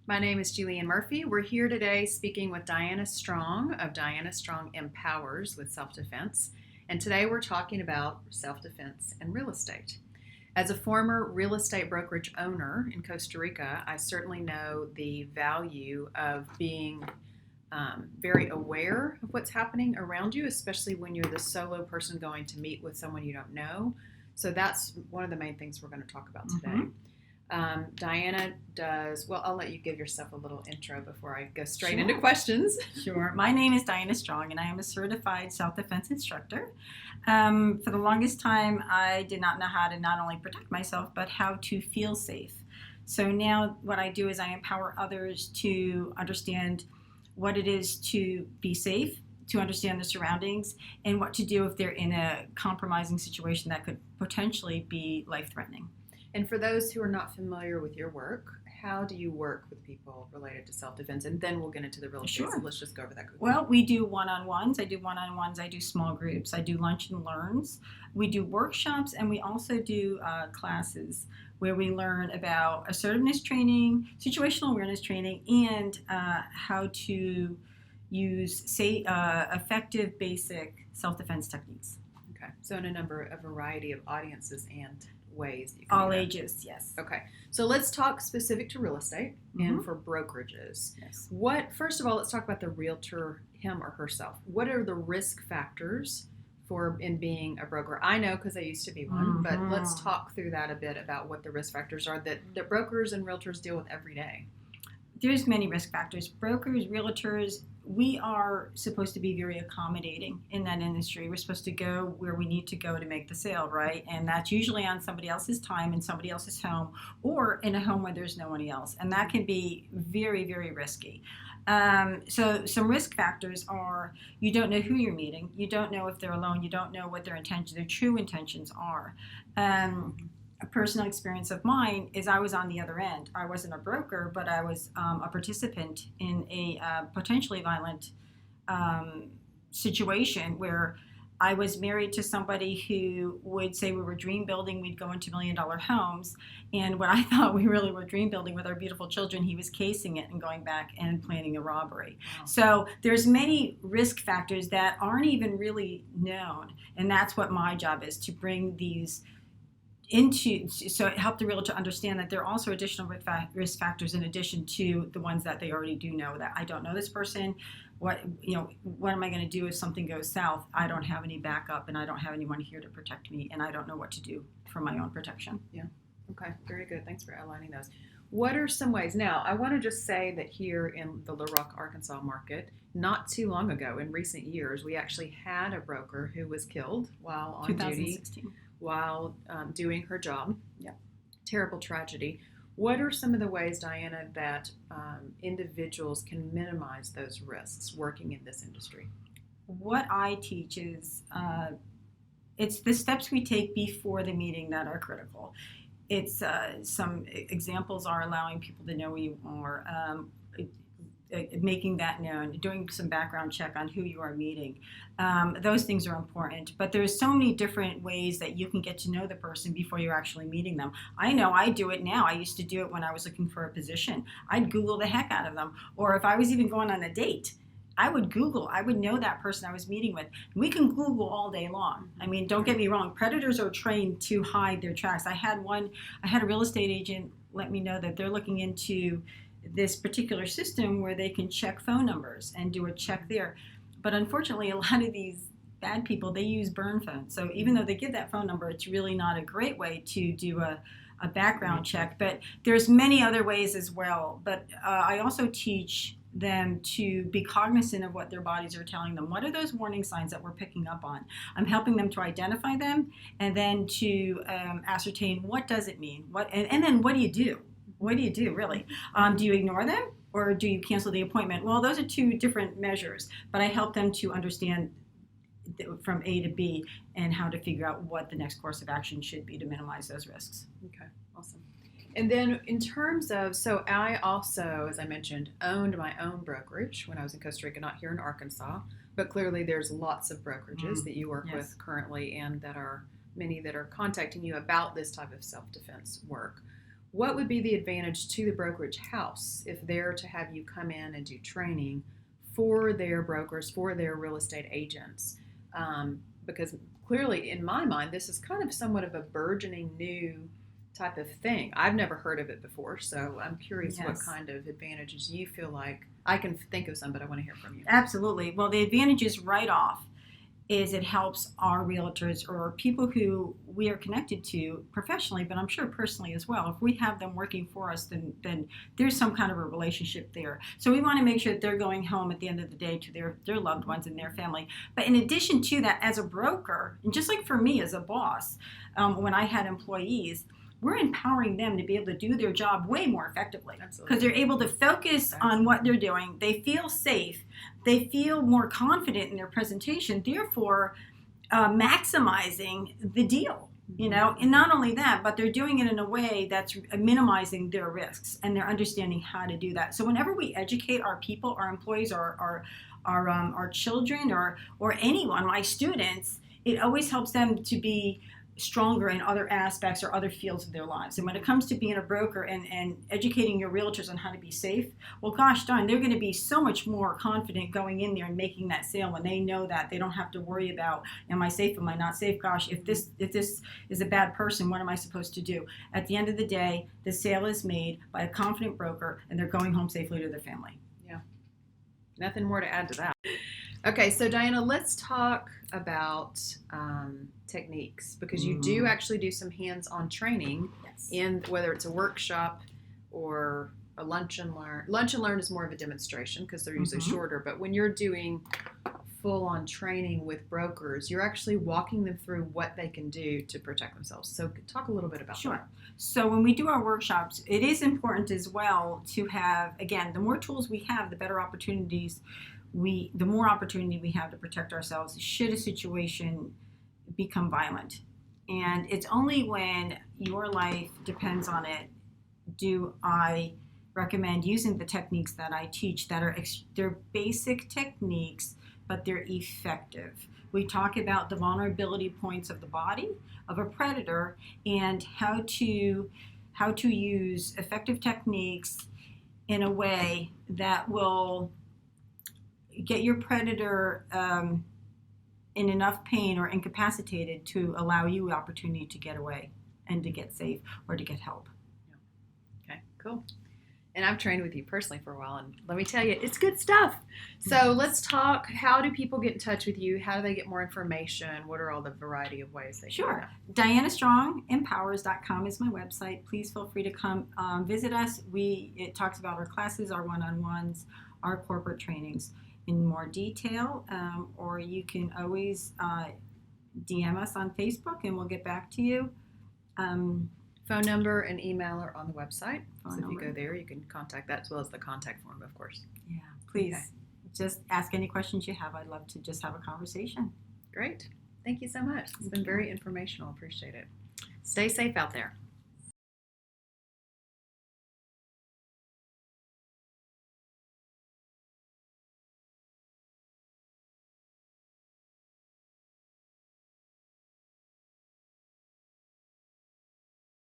My name is Julianne Murphy. We're here today speaking with Diana Strong of Diana Strong Empowers with Self-Defense. And today we're talking about self-defense and real estate. As a former real estate brokerage owner in Costa Rica, I certainly know the value of being very aware of what's happening around you, especially when you're the solo person going to meet with someone you don't know. So that's one of the main things we're going to talk about today. Diana does, well, I'll let you give yourself a little intro before I go straight into questions. Sure. My name is Diana Strong, and I am a certified self-defense instructor. For the longest time, I did not know how to not only protect myself, but how to feel safe. So now what I do is I empower others to understand what it is to be safe, to understand the surroundings, and what to do if they're in a compromising situation that could potentially be life-threatening. And for those who are not familiar with your work, how do you work with people related to self-defense? And then we'll get into the real estate. Sure. So let's just go over that quickly. Well, we do one-on-ones. I do small groups. I do lunch and learns. We do workshops, and we also do classes where we learn about assertiveness training, situational awareness training, and how to use effective basic self-defense techniques. Okay. So in a variety of audiences and ways that you can all do that. ages, yes. Okay, so let's talk specific to real estate and for brokerages. Yes. First of all, let's talk about the realtor, him or herself. What are the risk factors in being a broker? I know because I used to be one, but let's talk through that a bit about what the risk factors are that brokers and realtors deal with every day. There's many risk factors. Brokers, realtors, we are supposed to be very accommodating in that industry. We're supposed to go where we need to go to make the sale, right? And that's usually on somebody else's time in somebody else's home or in a home where there's nobody else. And that can be very, very risky. So some risk factors are you don't know who you're meeting. You don't know if they're alone. You don't know what their true intentions are. A personal experience of mine is I was on the other end. I wasn't a broker, but I was a participant in a potentially violent situation where I was married to somebody who would say we were dream building, we'd go into $1 million homes, and what I thought we really were dream building with our beautiful children, he was casing it and going back and planning a robbery. Wow. So there's many risk factors that aren't even really known, and that's what my job is, to bring these so help the realtor understand that there are also additional risk factors in addition to the ones that they already do know. That I don't know this person, what am I going to do if something goes south? I don't have any backup, and I don't have anyone here to protect me, and I don't know what to do for my own protection. Yeah. Okay. Very good. Thanks for outlining those. What are some ways? Now, I want to just say that here in the Little Rock, Arkansas market, not too long ago, in recent years, we actually had a broker who was killed while on 2016. duty. While doing her job. Yeah. Terrible tragedy. What are some of the ways, Diana, that individuals can minimize those risks working in this industry? What I teach is it's the steps we take before the meeting that are critical. It's some examples are allowing people to know who you are, making that known, doing some background check on who you are meeting. Those things are important, but there's so many different ways that you can get to know the person before you're actually meeting them. I know I do it now. I used to do it when I was looking for a position. I'd Google the heck out of them. Or if I was even going on a date, I would know that person I was meeting with. We can Google all day long. I mean, don't get me wrong. Predators are trained to hide their tracks. I had a real estate agent let me know that they're looking into this particular system where they can check phone numbers and do a check there. But unfortunately, a lot of these bad people, they use burn phones. So even though they give that phone number, it's really not a great way to do a background check. But there's many other ways as well. But I also teach them to be cognizant of what their bodies are telling them. What are those warning signs that we're picking up on? I'm helping them to identify them and then to ascertain what does it mean. And then what do you do? What do you do, really? Do you ignore them or do you cancel the appointment? Well, those are two different measures, but I help them to understand from A to B and how to figure out what the next course of action should be to minimize those risks. Okay, awesome. And then in terms of, so I also, as I mentioned, owned my own brokerage when I was in Costa Rica, not here in Arkansas, but clearly there's lots of brokerages that you work with currently and that are many that are contacting you about this type of self-defense work. what would be the advantage to the brokerage house if they're to have you come in and do training for their brokers, for their real estate agents? Because clearly, in my mind, this is kind of somewhat of a burgeoning new type of thing. I've never heard of it before, so I'm curious what kind of advantages you feel like. I can think of some, but I want to hear from you. Absolutely. Well, the advantages right off is it helps our realtors or people who we are connected to professionally, but I'm sure personally as well. If we have them working for us, then there's some kind of a relationship there. So we want to make sure that they're going home at the end of the day to their loved ones and their family. But in addition to that, as a broker, and just like for me as a boss, when I had employees, we're empowering them to be able to do their job way more effectively because they're able to focus on what they're doing. They feel safe. They feel more confident in their presentation, therefore maximizing the deal, and not only that, but they're doing it in a way that's minimizing their risks, and they're understanding how to do that. So whenever we educate our people, our employees, our children, or anyone, my students, it always helps them to be stronger in other aspects or other fields of their lives. And when it comes to being a broker and educating your realtors on how to be safe, well, gosh darn, they're going to be so much more confident going in there and making that sale when they know that they don't have to worry about, am I safe, am I not safe? Gosh, if this is a bad person, what am I supposed to do? At the end of the day, the sale is made by a confident broker, and they're going home safely to their family. Yeah. Nothing more to add to that. Okay, so Diana, let's talk about techniques, because you do actually do some hands-on training in whether it's a workshop or a lunch and learn. Lunch and learn is more of a demonstration because they're usually shorter, but when you're doing full-on training with brokers, you're actually walking them through what they can do to protect themselves. So talk a little bit about that. So when we do our workshops, it is important as well to have, again, the more tools we have, the better opportunities the more opportunity we have to protect ourselves should a situation become violent. And it's only when your life depends on it do I recommend using the techniques that I teach that are they're basic techniques, but they're effective. We talk about the vulnerability points of the body of a predator and how to use effective techniques in a way that will get your predator in enough pain or incapacitated to allow you the opportunity to get away and to get safe or to get help. Okay, cool. And I've trained with you personally for a while, and let me tell you, it's good stuff. So let's talk, how do people get in touch with you? How do they get more information? What are all the variety of ways they can do that? DianaStrongEmpowers.com is my website. Please feel free to come visit us. It talks about our classes, our one-on-ones, our corporate trainings in more detail, or you can always DM us on Facebook and we'll get back to you. Phone number and email are on the website. So if you go there, you can contact that, as well as the contact form, of course. Yeah, please just ask any questions you have. I'd love to just have a conversation. Great. Thank you so much. It's been very informational. Appreciate it. Stay safe out there.